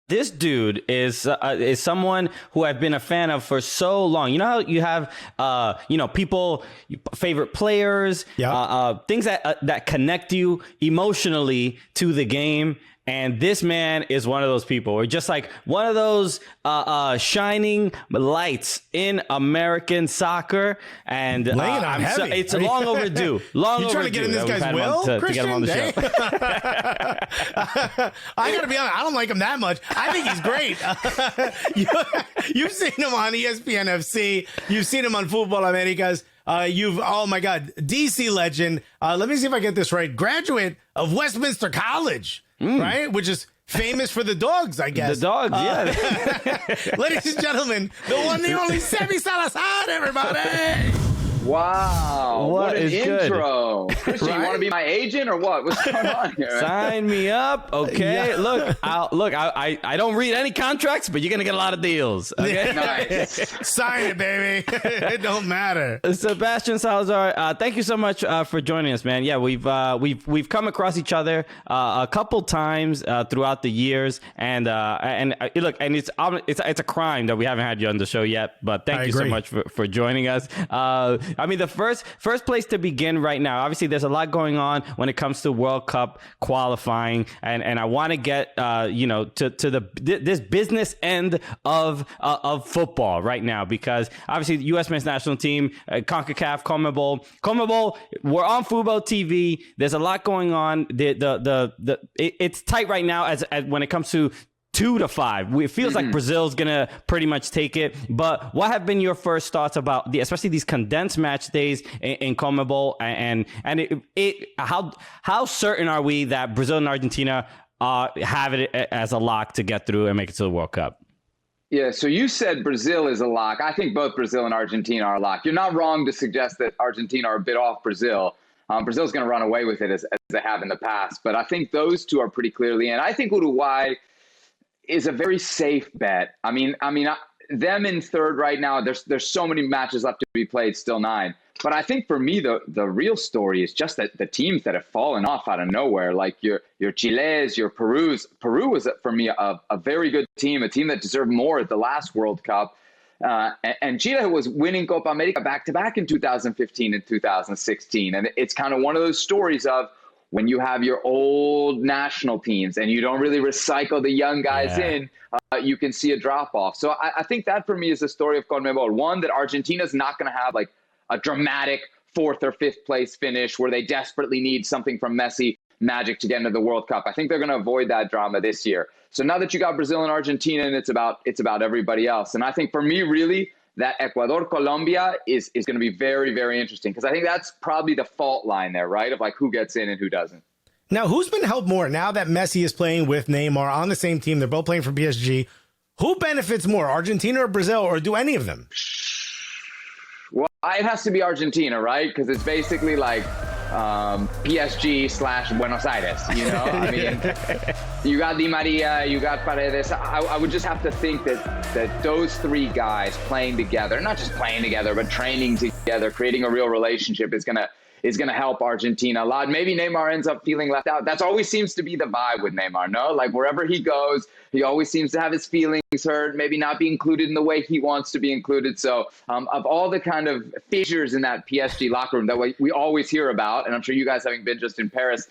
This dude is someone who I've been a fan of for so long. You know how you have people, favorite players, things that connect you emotionally to the game. And this man is one of those people. We're just like one of those shining lights in American soccer. And it's long overdue. Long overdue. You trying to get in this guy's will, to get him on the show. I got to be honest. I don't like him that much. I think he's great. You've seen him on ESPN FC. You've seen him on Fubo Americas. Oh my God, DC legend. Let me see if I get this right. Graduate of Westminster College. Right? Which is famous for the dogs, I guess. The dogs, yeah. Ladies and gentlemen, the one, the only Sebastian Salazar, everybody. Wow. What an intro. Good. Christian, you want to be my agent or what? What's going on here? Sign me up. Okay. Yeah. I don't read any contracts, but you're going to get a lot of deals. Okay. Nice. Sign it, baby. It don't matter. Sebastian Salazar, thank you so much for joining us, man. Yeah, we've come across each other a couple times throughout the years, and it's a crime that we haven't had you on the show yet, but thank you so much for joining us. I mean, the first place to begin right now, obviously there's a lot going on when it comes to World Cup qualifying, and I want to get to this business end of football right now, because obviously the U.S. men's national team, CONCACAF, CONMEBOL, we're on Fubo TV. There's a lot going on. It's tight right now as when it comes to 2-5. It feels like Brazil's gonna pretty much take it. But what have been your first thoughts about especially these condensed match days in CONMEBOL, and how certain are we that Brazil and Argentina have it as a lock to get through and make it to the World Cup? Yeah, so you said Brazil is a lock. I think both Brazil and Argentina are a lock. You're not wrong to suggest that Argentina are a bit off Brazil. Brazil's going to run away with it as they have in the past. But I think those two are pretty clearly in. I think Uruguay is a very safe bet. I mean, them in third right now. There's so many matches left to be played, still 9. But I think for me, the real story is just that the teams that have fallen off out of nowhere, like your Chiles, your Perus. Peru was for me a very good team, a team that deserved more at the last World Cup. And Chile was winning Copa America back-to-back in 2015 and 2016. And it's kind of one of those stories of when you have your old national teams and you don't really recycle the young guys in, you can see a drop-off. So I think that for me is the story of CONMEBOL. One, that Argentina's not going to have like a dramatic 4th or 5th place finish where they desperately need something from Messi magic to get into the World Cup. I think they're going to avoid that drama this year. So now that you got Brazil and Argentina, and it's about everybody else. And I think for me, really, that Ecuador-Colombia is going to be very, very interesting, because I think that's probably the fault line there, right, of like who gets in and who doesn't. Now, who's been helped more now that Messi is playing with Neymar on the same team? They're both playing for PSG. Who benefits more, Argentina or Brazil, or do any of them? Well, it has to be Argentina, right? Because it's basically like PSG / Buenos Aires, you know? I mean, you got Di Maria, you got Paredes. I would just have to think that those 3 guys playing together, not just playing together, but training together, creating a real relationship is gonna help Argentina a lot. Maybe Neymar ends up feeling left out. That's always seems to be the vibe with Neymar, no? Like wherever he goes, he always seems to have his feelings hurt, maybe not be included in the way he wants to be included. So of all the kind of fissures in that PSG locker room that we always hear about, and I'm sure you guys, having been just in Paris,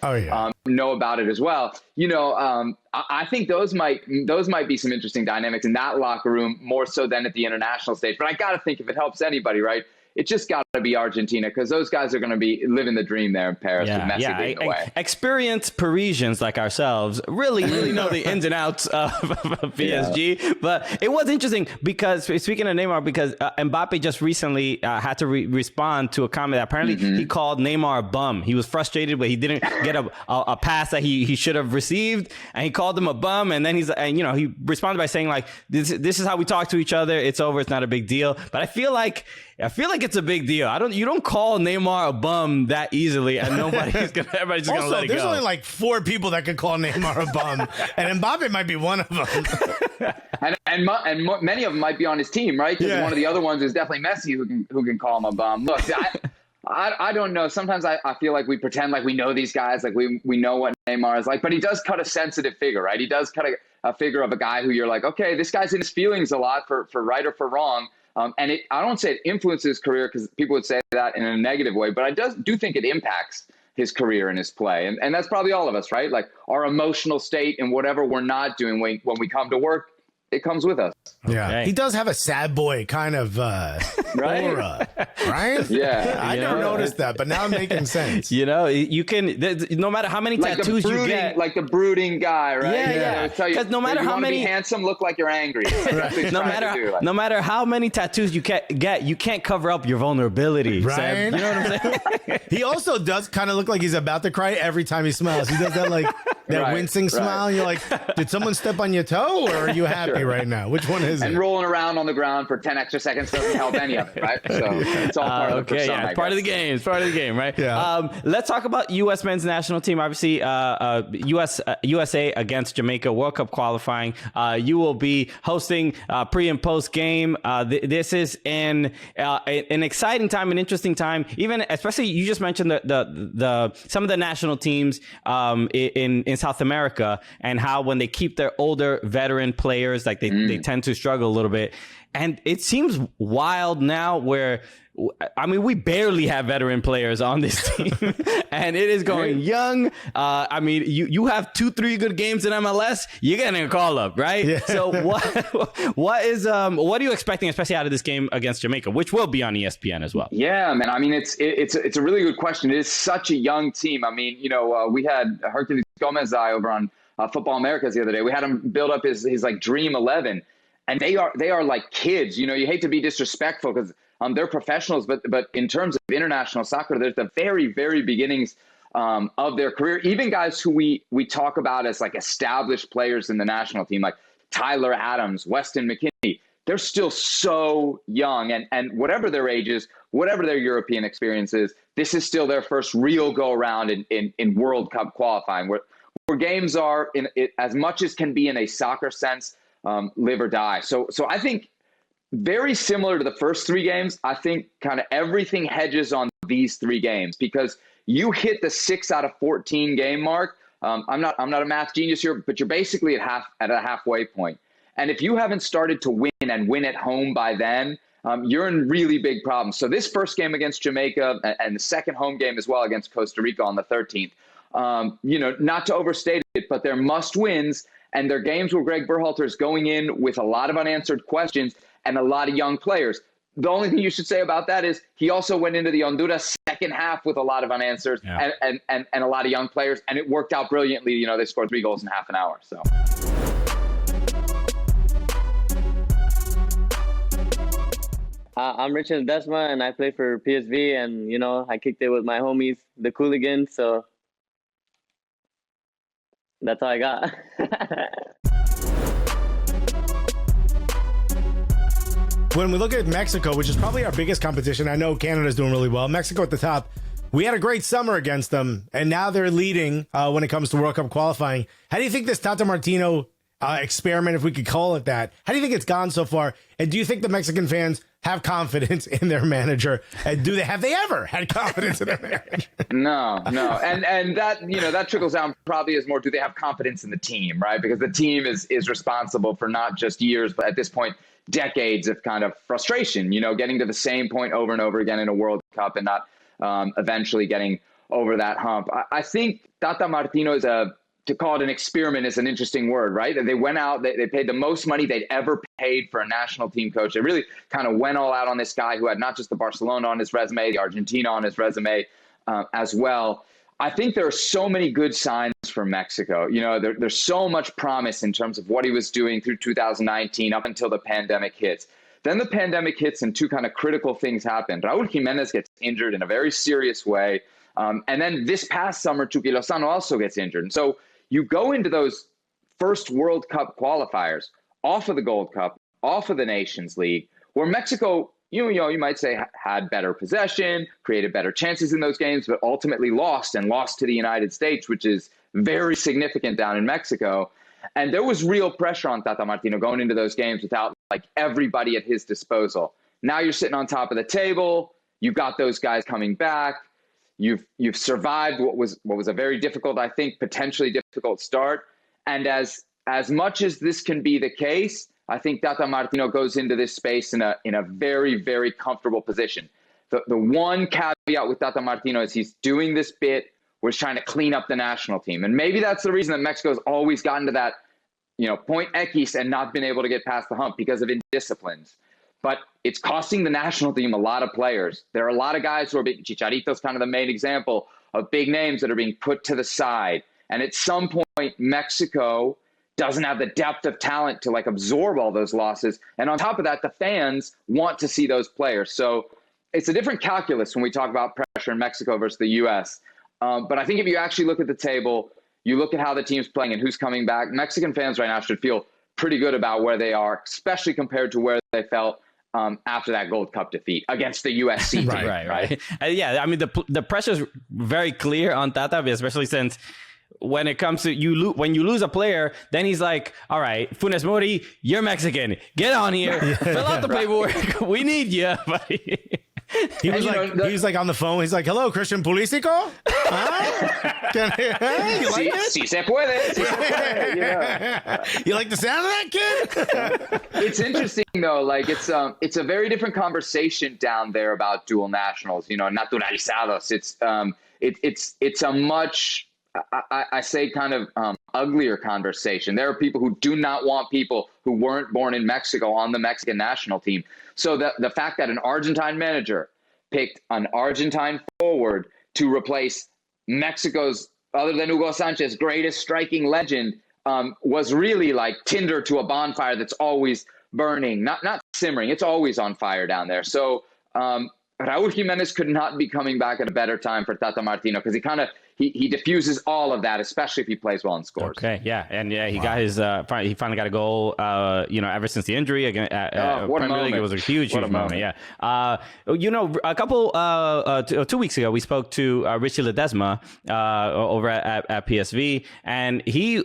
know about it as well. You know, I think those might be some interesting dynamics in that locker room, more so than at the international stage. But I got to think, if it helps anybody, right, it's just got to be Argentina, because those guys are going to be living the dream there in Paris with Messi being away. Experienced Parisians like ourselves really know the ins and outs of PSG. Yeah. But it was interesting, because speaking of Neymar, because Mbappe just recently had to respond to a comment that apparently he called Neymar a bum. He was frustrated, but he didn't get a pass that he should have received, and he called him a bum. And then he responded by saying like, this is how we talk to each other. It's over. It's not a big deal. But I feel like it's a big deal. You don't call Neymar a bum that easily, and everybody's just gonna let it go. There's only like 4 people that could call Neymar a bum, and Mbappe might be one of them. and many of them might be on his team, right? Because one of the other ones is definitely Messi, who can call him a bum. Look, I don't know. Sometimes I feel like we pretend like we know these guys, like we know what Neymar is like, but he does cut a sensitive figure, right? He does cut a figure of a guy who you're like, okay, this guy's in his feelings a lot for right or for wrong. And I don't say it influences his career because people would say that in a negative way, but I do think it impacts his career and his play. And that's probably all of us, right? Like our emotional state and whatever we're not doing when we come to work, it comes with us. Yeah, Okay. he does have a sad boy kind of Right? aura, right? Yeah. I never noticed that, but now it's making sense. You know, you can, no matter how many Like tattoos the brooding, you get. like the brooding guy, right? Yeah. Because no matter you how wanna many- be handsome, look like you're angry. No matter how many tattoos you get, you can't cover up your vulnerability. Right. Seb. You know what I'm saying? He also does kind of look like he's about to cry every time he smiles. He does that that Right, wincing right. smile. And you're like, did someone step on your toe, or are you happy right now? Which one is And it? rolling around on the ground for 10 extra seconds doesn't help any of it, right? So it's all part of the persona, it's part of the game. It's part of the game, right? Yeah. Let's talk about U.S. men's national team. Obviously, USA against Jamaica World Cup qualifying. You will be hosting pre and post game. This is an exciting time, an interesting time. Even especially, you just mentioned the some of the national teams in South America and how when they keep their older veteran players, like they tend to struggle a little bit. And it seems wild now where, I mean, we barely have veteran players on this team and it is going young. I mean, you have 2-3 good games in MLS, you're getting a call up, right? Yeah. So what are you expecting, especially out of this game against Jamaica, which will be on ESPN as well? Yeah, man. I mean, it's a really good question. It is such a young team. I mean, we had Herculez Gomez over on Football Americas the other day. We had him build up his like Dream 11, and they are like kids. You hate to be disrespectful because they're professionals, but in terms of international soccer, they're at the very, very beginnings of their career. Even guys who we talk about as like established players in the national team, like Tyler Adams, Weston McKennie, they're still so young. And whatever their ages, whatever their European experience is, this is still their first real go around in World Cup qualifying, where games are as much as can be in a soccer sense, live or die. So I think very similar to the first 3 games, I think kind of everything hedges on these 3 games because you hit the 6 out of 14 game mark. I'm not a math genius here, but you're basically at a halfway point. And if you haven't started to win and win at home by then, you're in really big problems. So this first game against Jamaica and the second home game as well against Costa Rica on the 13th, not to overstate it, but they're must wins and they're games where Greg Berhalter is going in with a lot of unanswered questions and a lot of young players. The only thing you should say about that is he also went into the Honduras second half with a lot of unanswered and a lot of young players, and it worked out brilliantly. They scored 3 goals in half an hour. So. I'm Richard Desma, and I play for PSV, and, I kicked it with my homies, the Cooligans, so that's all I got. When we look at Mexico, which is probably our biggest competition, I know Canada's doing really well. Mexico at the top. We had a great summer against them, and now they're leading when it comes to World Cup qualifying. How do you think this Tata Martino experiment, if we could call it that, how do you think it's gone so far? And do you think the Mexican fans have confidence in their manager? And have they ever had confidence in their manager? No. And that, that trickles down probably as more, do they have confidence in the team, right? Because the team is responsible for not just years, but at this point, decades of kind of frustration, getting to the same point over and over again in a World Cup and not eventually getting over that hump. I think Tata Martino is to call it an experiment is an interesting word, right? They went out, they paid the most money they'd ever paid for a national team coach. They really kind of went all out on this guy who had not just the Barcelona on his resume, the Argentina on his resume as well. I think there are so many good signs for Mexico. There's so much promise in terms of what he was doing through 2019 up until the pandemic hits. Then the pandemic hits and 2 kind of critical things happen. Raúl Jiménez gets injured in a very serious way. And then this past summer, Chucky Lozano also gets injured. And so you go into those first World Cup qualifiers off of the Gold Cup, off of the Nations League, where Mexico, you might say had better possession, created better chances in those games, but ultimately lost to the United States, which is very significant down in Mexico. And there was real pressure on Tata Martino going into those games without like everybody at his disposal. Now you're sitting on top of the table. You've got those guys coming back. You've survived what was a very difficult, I think, potentially difficult start. And as much as this can be the case, I think Tata Martino goes into this space in a very, very comfortable position. The one caveat with Tata Martino is he's doing this bit where he's trying to clean up the national team. And maybe that's the reason that Mexico's always gotten to that, point X and not been able to get past the hump because of indisciplines. But it's costing the national team a lot of players. There are a lot of guys who are being, Chicharito's kind of the main example of big names that are being put to the side. And at some point, Mexico doesn't have the depth of talent to absorb all those losses. And on top of that, the fans want to see those players. So it's a different calculus when we talk about pressure in Mexico versus the U.S. But I think if you actually look at the table, you look at how the team's playing and who's coming back, Mexican fans right now should feel pretty good about where they are, especially compared to where they felt after that Gold Cup defeat against the USC team. Right. Yeah, I mean, the pressure's very clear on Tata, especially since when it comes to when you lose a player, then he's like, all right, Funes Mori, you're Mexican. Get on here. Fill out the paperwork. We need you, buddy. He was like on the phone. He's like, "Hello, Christian Pulisico. Huh? You like it? Si se puede. Si se puede. You like the sound of that, kid?" It's interesting though. It's a very different conversation down there about dual nationals. Naturalizados. It's a much, I say, kind of uglier conversation. There are people who do not want people who weren't born in Mexico on the Mexican national team. So the fact that an Argentine manager picked an Argentine forward to replace Mexico's, other than Hugo Sanchez, greatest striking legend, was really like tinder to a bonfire that's always burning, not simmering. It's always on fire down there. So Raúl Jiménez could not be coming back at a better time for Tata Martino, because he diffuses all of that, especially if he plays well and scores. Okay, yeah, and he got his he finally got a goal. Ever since the injury again at what a Premier League, it was a huge moment. Yeah, a couple 2 weeks ago we spoke to Richie Ledesma over at PSV, and he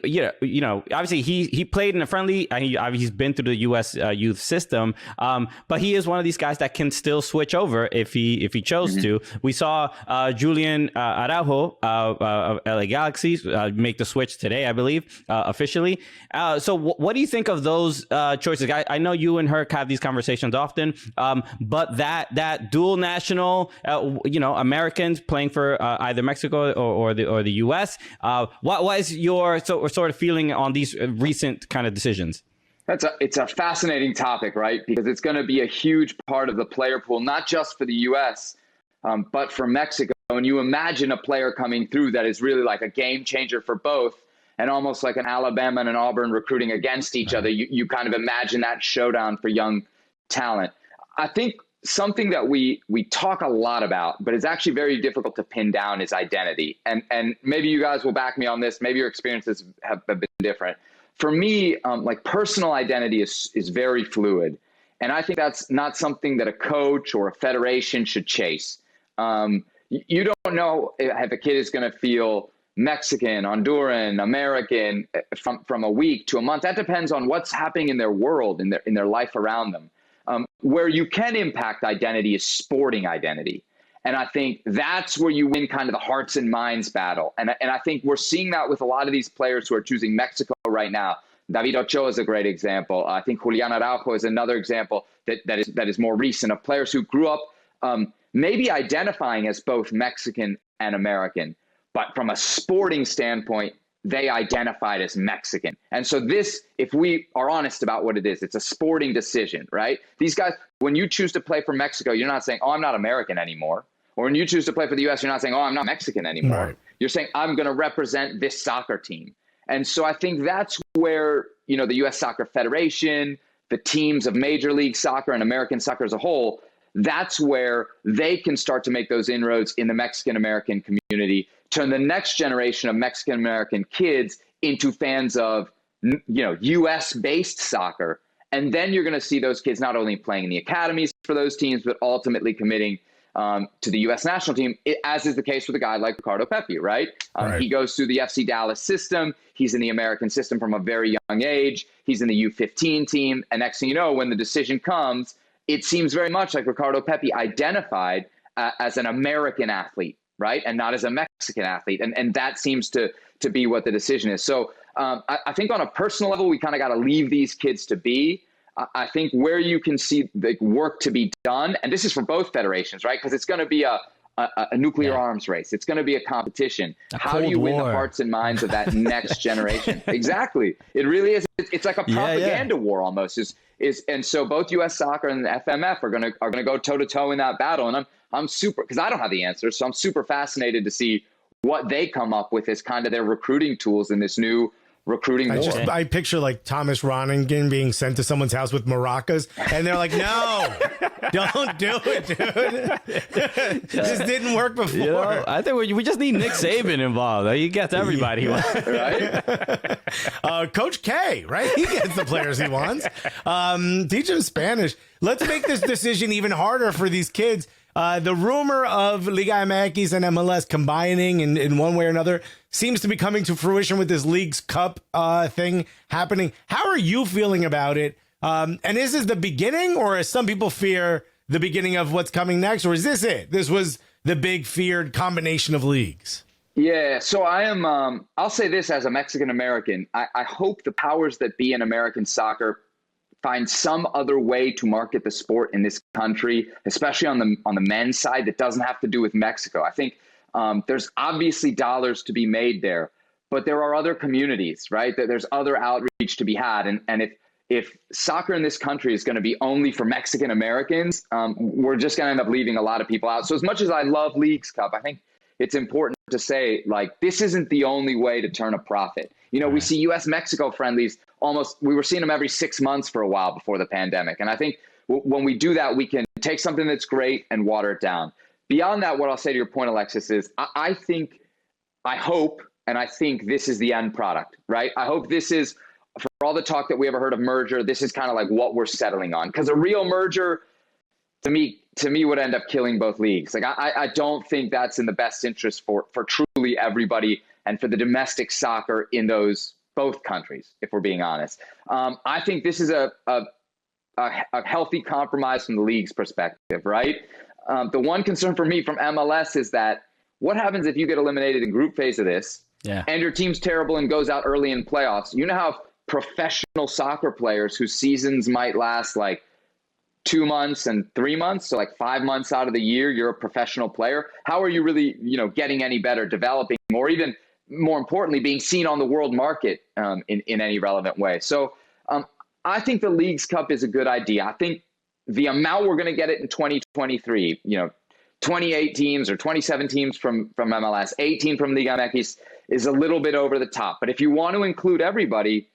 obviously he played in a friendly. He's been through the U.S. youth system, but he is one of these guys that can still switch over if he chose to. We saw Julian Araujo of LA Galaxy make the switch today, I believe, officially. So what do you think of those choices? I know you and Herc have these conversations often, but that dual national, Americans playing for either Mexico or the U.S. What is your sort of feeling on these recent kind of decisions? It's a fascinating topic, right? Because it's going to be a huge part of the player pool, not just for the U.S., but for Mexico. And you imagine a player coming through that is really like a game changer for both, and almost like an Alabama and an Auburn recruiting against each other. You kind of imagine that showdown for young talent. I think something that we talk a lot about, but it's actually very difficult to pin down, is identity. And maybe you guys will back me on this. Maybe your experiences have been different. For me, personal identity is very fluid. And I think that's not something that a coach or a federation should chase. You don't know if a kid is going to feel Mexican, Honduran, American from a week to a month. That depends on what's happening in their world, in their life around them. Where you can impact identity is sporting identity. And I think that's where you win kind of the hearts and minds battle. And I think we're seeing that with a lot of these players who are choosing Mexico right now. David Ochoa is a great example. I think Julian Araujo is another example that is more recent, of players who grew up maybe identifying as both Mexican and American, but from a sporting standpoint, they identified as Mexican. And so this, if we are honest about what it is, it's a sporting decision, right? These guys, when you choose to play for Mexico, you're not saying, oh, I'm not American anymore. Or when you choose to play for the U.S., you're not saying, oh, I'm not Mexican anymore. Right. You're saying, I'm going to represent this soccer team. And so I think that's where, the U.S. Soccer Federation, the teams of Major League Soccer and American soccer as a whole, that's where they can start to make those inroads in the Mexican-American community, turn the next generation of Mexican-American kids into fans of, U.S.-based soccer. And then you're going to see those kids not only playing in the academies for those teams, but ultimately committing to the U.S. national team, as is the case with a guy like Ricardo Pepi, right? He goes through the FC Dallas system. He's in the American system from a very young age. He's in the U15 team. And next thing you know, when the decision comes, it seems very much like Ricardo Pepi identified as an American athlete, right? And not as a Mexican athlete. And that seems to be what the decision is. So I think on a personal level, we kind of got to leave these kids to be. I think where you can see the work to be done, and this is for both federations, right? Because it's going to be a nuclear arms race. It's going to be a competition. How do you win the hearts and minds of that next generation? Exactly. It really is. It's like a propaganda war almost. And so both U.S. Soccer and the FMF are going to go toe to toe in that battle. And I'm super, because I don't have the answers, so I'm super fascinated to see what they come up with as kind of their recruiting tools in this new recruiting war. I picture like Thomas Ronningen being sent to someone's house with maracas, and they're like, "No, don't do it, dude. This didn't work before." You know, I think we just need Nick Saban involved. He gets everybody. Right? Coach K, right? He gets the players he wants. Teach him Spanish. Let's make this decision even harder for these kids. The rumor of Liga MX and MLS combining in one way or another seems to be coming to fruition with this Leagues Cup thing happening. How are you feeling about it? And is this the beginning, or as some people fear, the beginning of what's coming next? Or is this it? This was the big feared combination of leagues. Yeah, so I am, I'll say this as a Mexican American, I hope the powers that be in American soccer find some other way to market the sport in this country, especially on the men's side, that doesn't have to do with Mexico. I think there's obviously dollars to be made there, but there are other communities, right? There's other outreach to be had. And if soccer in this country is going to be only for Mexican Americans, we're just going to end up leaving a lot of people out. So as much as I love Leagues Cup, I think it's important to say, like, this isn't the only way to turn a profit. You know, we see U.S.-Mexico friendlies we were seeing them every 6 months for a while before the pandemic. And I think when we do that, we can take something that's great and water it down. Beyond that, what I'll say to your point, Alexis, is I hope, and I think this is the end product, right? I hope this is, for all the talk that we ever heard of merger, this is kind of like what we're settling on. Because a real merger, to me would end up killing both leagues. Like, I don't think that's in the best interest for truly everybody and for the domestic soccer in those both countries, if we're being honest. I think this is a healthy compromise from the league's perspective, right? The one concern for me from MLS is that what happens if you get eliminated in group phase of this and your team's terrible and goes out early in playoffs? You now have professional soccer players whose seasons might last like 2 months and 3 months. So like 5 months out of the year, you're a professional player. How are you really, getting any better, developing, or even more importantly, being seen on the world market in any relevant way? So I think the Leagues Cup is a good idea. I think the amount we're going to get it in 2023, 28 teams or 27 teams from MLS, 18 from Liga MX is a little bit over the top. But if you want to include everybody,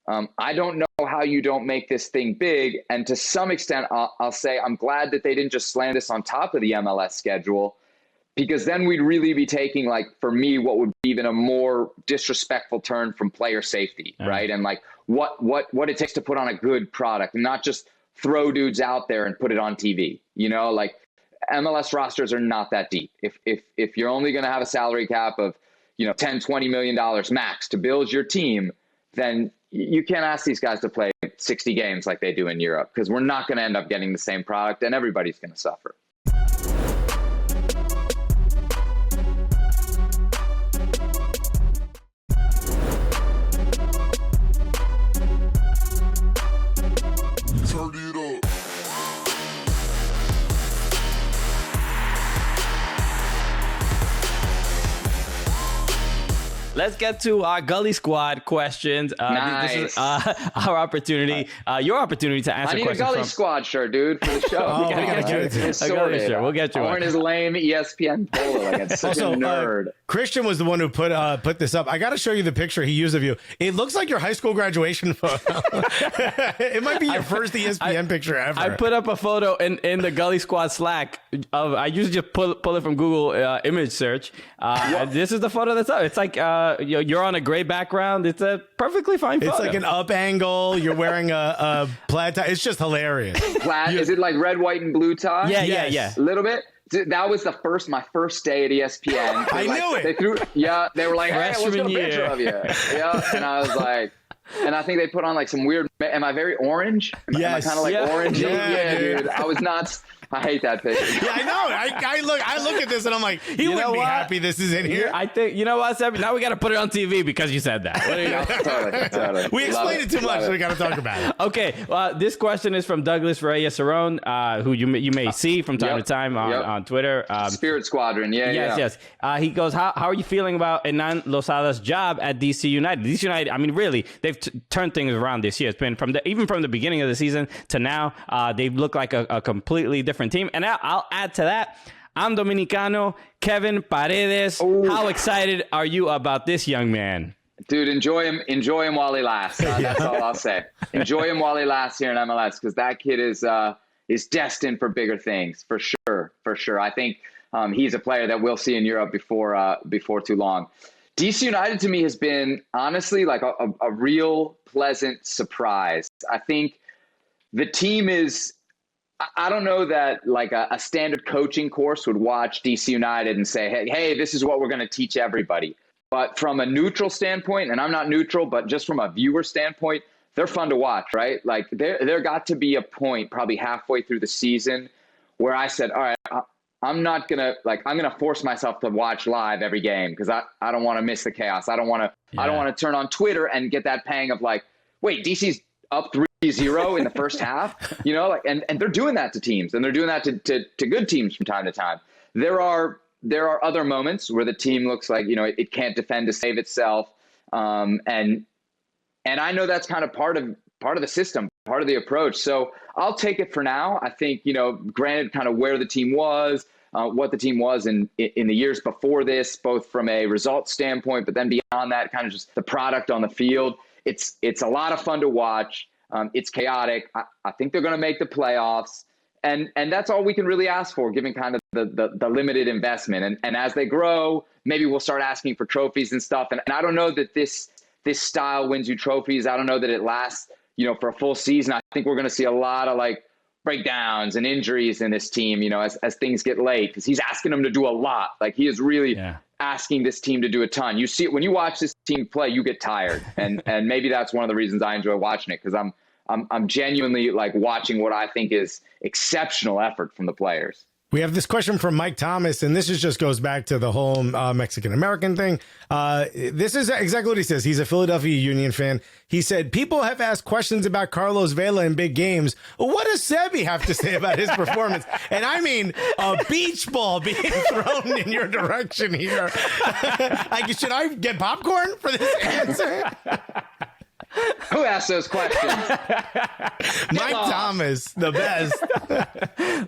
I don't know how you don't make this thing big. And to some extent, I'll say I'm glad that they didn't just slam this on top of the MLS schedule, because then we'd really be taking, like, for me, what would be even a more disrespectful turn from player safety, right? And like what it takes to put on a good product and not just throw dudes out there and put it on TV. Like, MLS rosters are not that deep. If you're only going to have a salary cap of, $10-20 million max to build your team, then you can't ask these guys to play 60 games like they do in Europe, because we're not going to end up getting the same product and everybody's going to suffer. Let's get to our Gully Squad questions. Nice. This is our opportunity, your opportunity to answer questions. I need a Gully Squad shirt, dude, for the show. We gotta get you a Gully shirt. We'll get you one. Wearing his lame ESPN polo like it's such a nerd. Christian was the one who put this up. I got to show you the picture he used of you. It looks like your high school graduation photo. It might be your first ESPN picture ever. I put up a photo in the Gully Squad Slack. I usually just pull it from Google image search. This is the photo that's up. It's like you're on a gray background. It's a perfectly fine photo. It's like an up angle. You're wearing a plaid tie. It's just hilarious. Plaid? Is it like red, white, and blue tie? Yeah. A little bit. That was my first day at ESPN. I knew it. They were like, hey, let's get a picture of you. Yeah, and I was like, and I think they put on like some weird. Am I very orange? Am I kind of like orange? Yeah, dude. I was not I hate that picture. Yeah, I know. I look at this and I'm like, he wouldn't be happy this is in here. I think, you know what, Seb? Now we got to put it on TV because you said that. What do you Totally. We explained it too much, so we got to talk about it. Okay, this question is from Douglas Reyes Cerrone, who you may see from time to time on Twitter. Spirit Squadron, Yes. He goes, how are you feeling about Hernan Losada's job at DC United? DC United, I mean, really, they've turned things around this year. It's been even from the beginning of the season to now, they've looked like a completely different team. And I'll add to that, I'm Dominicano, Kevin Paredes. Ooh. How excited are you about this young man? Dude, enjoy him while he lasts. That's all I'll say. Enjoy him while he lasts here in MLS, because that kid is destined for bigger things, for sure. I think he's a player that we'll see in Europe before too long. DC United to me has been honestly like a real pleasant surprise. I think the team is, I don't know that like a standard coaching course would watch DC United and say, hey, this is what we're going to teach everybody. But from a neutral standpoint, and I'm not neutral, but just from a viewer standpoint, they're fun to watch, right? Like there got to be a point probably halfway through the season where I said, all right, I'm going to force myself to watch live every game because I don't want to miss the chaos. I don't want to turn on Twitter and get that pang of like, wait, DC's up 3-0 in the first half, you know, like, and they're doing that to teams, and they're doing that to good teams from time to time. There are other moments where the team looks like, you know, it can't defend to save itself. And I know that's kind of part of the system, part of the approach. So I'll take it for now. I think, you know, granted kind of where the team was, what the team was in the years before this, both from a result standpoint, but then beyond that, kind of just the product on the field. It's a lot of fun to watch. It's chaotic. I think they're going to make the playoffs. And that's all we can really ask for, given kind of the limited investment. And as they grow, maybe we'll start asking for trophies and stuff. And I don't know that this style wins you trophies. I don't know that it lasts, you know, for a full season. I think we're going to see a lot of like breakdowns and injuries in this team, you know, as things get late, because he's asking them to do a lot. Like he is really asking this team to do a ton. You see it when you watch this team play, you get tired. And maybe that's one of the reasons I enjoy watching it, because I'm genuinely like watching what I think is exceptional effort from the players. We have this question from Mike Thomas, and this just goes back to the whole Mexican-American thing. This is exactly what he says. He's a Philadelphia Union fan. He said, people have asked questions about Carlos Vela in big games. What does Sebi have to say about his performance? And I mean, a beach ball being thrown in your direction here. Should I get popcorn for this answer? Who asked those questions? Mike Thomas, the best.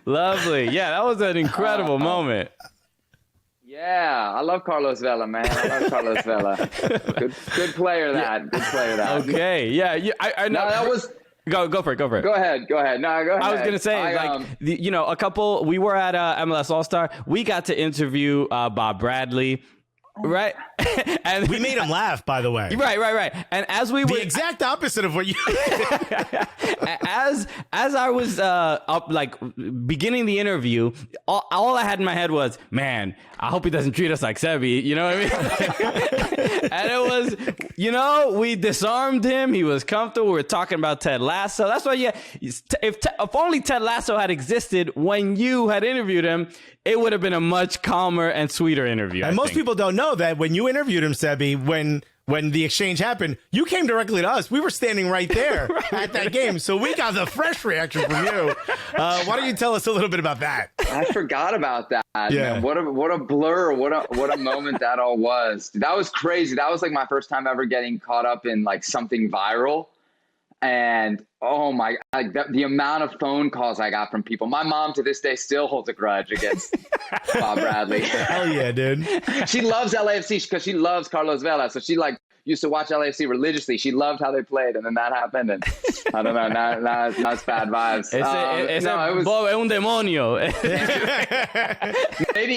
Lovely. Yeah, that was an incredible moment. Yeah, I love Carlos Vela, man. I love Carlos Vela. Good player that. Good player that. Okay. Yeah. I know. No, that was... Go for it. Go ahead. No, go ahead. I was gonna say, we were at MLS AllStar. We got to interview Bob Bradley. Right. And we made him laugh, by the way. Right. And as we were the exact opposite of what you as I was beginning the interview, all I had in my head was, man, I hope he doesn't treat us like Sebi, you know what I mean? And it was, you know, we disarmed him. He was comfortable. We were talking about Ted Lasso. That's why, if only Ted Lasso had existed when you had interviewed him, it would have been a much calmer and sweeter interview. And most people don't know that when you interviewed him, Sebi, when the exchange happened, you came directly to us. We were standing right there at that game. So we got the fresh reaction from you. Why don't you tell us a little bit about that? I forgot about that. Yeah. Man. What a blur. What a moment that all was. That was crazy. That was like my first time ever getting caught up in like something viral. And oh my, the amount of phone calls I got from people. My mom to this day still holds a grudge against Bob Bradley. Hell yeah, dude. She loves LAFC because she loves Carlos Vela. So she like used to watch LAFC religiously. She loved how they played, and then that happened, and I don't know. Now it's bad vibes. It was un demonio.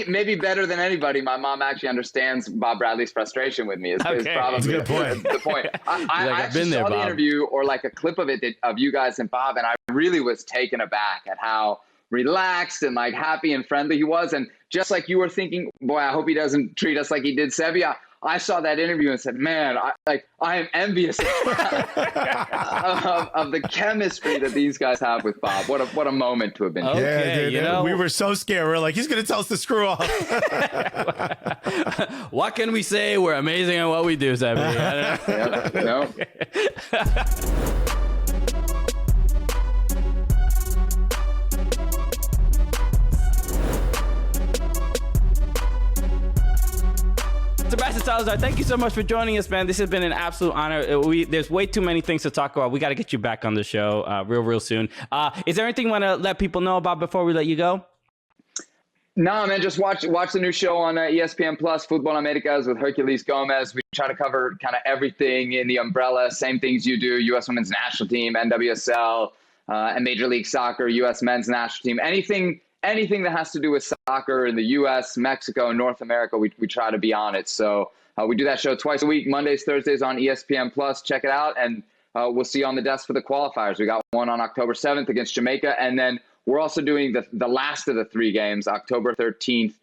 maybe better than anybody. My mom actually understands Bob Bradley's frustration with me. Is probably that's a good point. The point. I actually saw the interview or like a clip of it of you guys and Bob, and I really was taken aback at how relaxed and like happy and friendly he was. And just like you were thinking, boy, I hope he doesn't treat us like he did Sevilla. I saw that interview and said, man, I am envious of the chemistry that these guys have with Bob. What a moment to have been. Okay, Yeah, dude, you know, we were so scared. We were like, he's going to tell us to screw off. what can we say? We're amazing at what we do, Sebby. No. Sebastian Salazar, thank you so much for joining us, man. This has been an absolute honor. There's way too many things to talk about. We got to get you back on the show real soon. Is there anything you want to let people know about before we let you go? No, man, just watch the new show on ESPN Plus, Fútbol Americas with Herculez Gomez. We try to cover kind of everything in the umbrella, same things you do, U.S. Women's National Team, NWSL, and Major League Soccer, U.S. Men's National Team. Anything that has to do with soccer in the U.S., Mexico, and North America, we try to be on it. So we do that show twice a week, Mondays, Thursdays on ESPN Plus. Check it out, and we'll see you on the desk for the qualifiers. We got one on October 7th against Jamaica, and then we're also doing the last of the 3 games, October 13th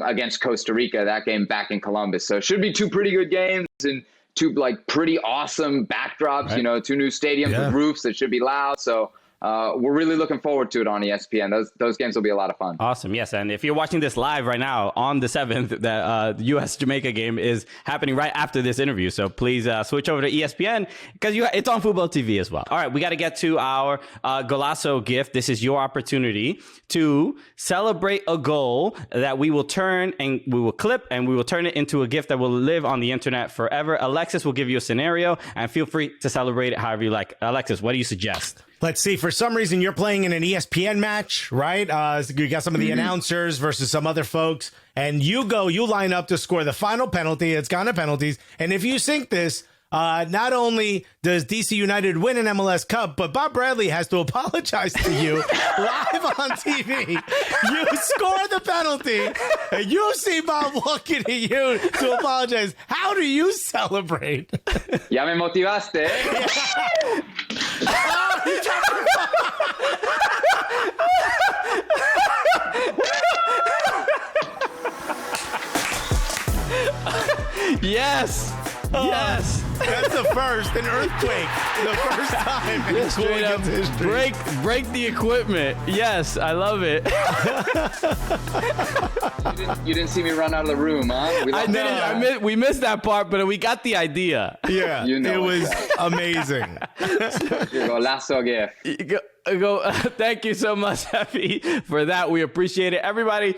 against Costa Rica, that game back in Columbus. So it should be 2 pretty good games and 2 like pretty awesome backdrops, right. 2 new stadiums with roofs that should be loud. So we're really looking forward to it on ESPN. Those games will be a lot of fun. Awesome. Yes. And if you're watching this live right now on the 7th, the U.S.-Jamaica game is happening right after this interview. So please switch over to ESPN because it's on fuboTV as well. All right. We got to get to our Golazo gift. This is your opportunity to celebrate a goal that we will turn and we will clip and we will turn it into a gift that will live on the internet forever. Alexis will give you a scenario and feel free to celebrate it however you like. Alexis, what do you suggest? Let's see. For some reason, you're playing in an ESPN match, right? You got some of the announcers versus some other folks, and you line up to score the final penalty. It's gone to penalties. And if you sink this, not only does DC United win an MLS Cup, but Bob Bradley has to apologize to you live on TV. You score the penalty, and you see Bob looking at you to apologize. How do you celebrate? Ya me motivaste, eh? Yes. Yes. That's the first, an earthquake. The first time in Cooligans history. Break the equipment. Yes, I love it. You didn't see me run out of the room, huh? We missed that part, but we got the idea. Yeah, it was amazing. Your Golazo gift. Thank you so much, Effie, for that. We appreciate it. Everybody,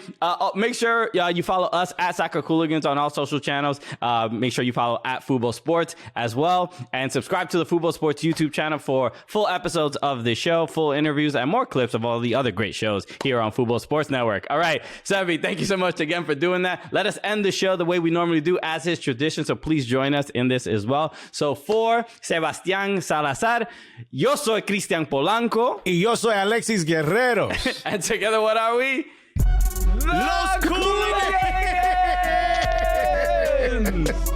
make sure you follow us at Soccer Cooligans on all social channels. Make sure you follow at Fubo Sports as well. And subscribe to the Fubo Sports YouTube channel for full episodes of the show, full interviews, and more clips of all the other great shows here on Fubo Sports Network. All right, Sebi, thank you so much again for doing that. Let us end the show the way we normally do, as is tradition. So please join us in this as well. So for Sebastian Salazar, yo soy Cristian Polanco. Y yo soy Alexis Guerrero. And together, what are we? Los Cooligans!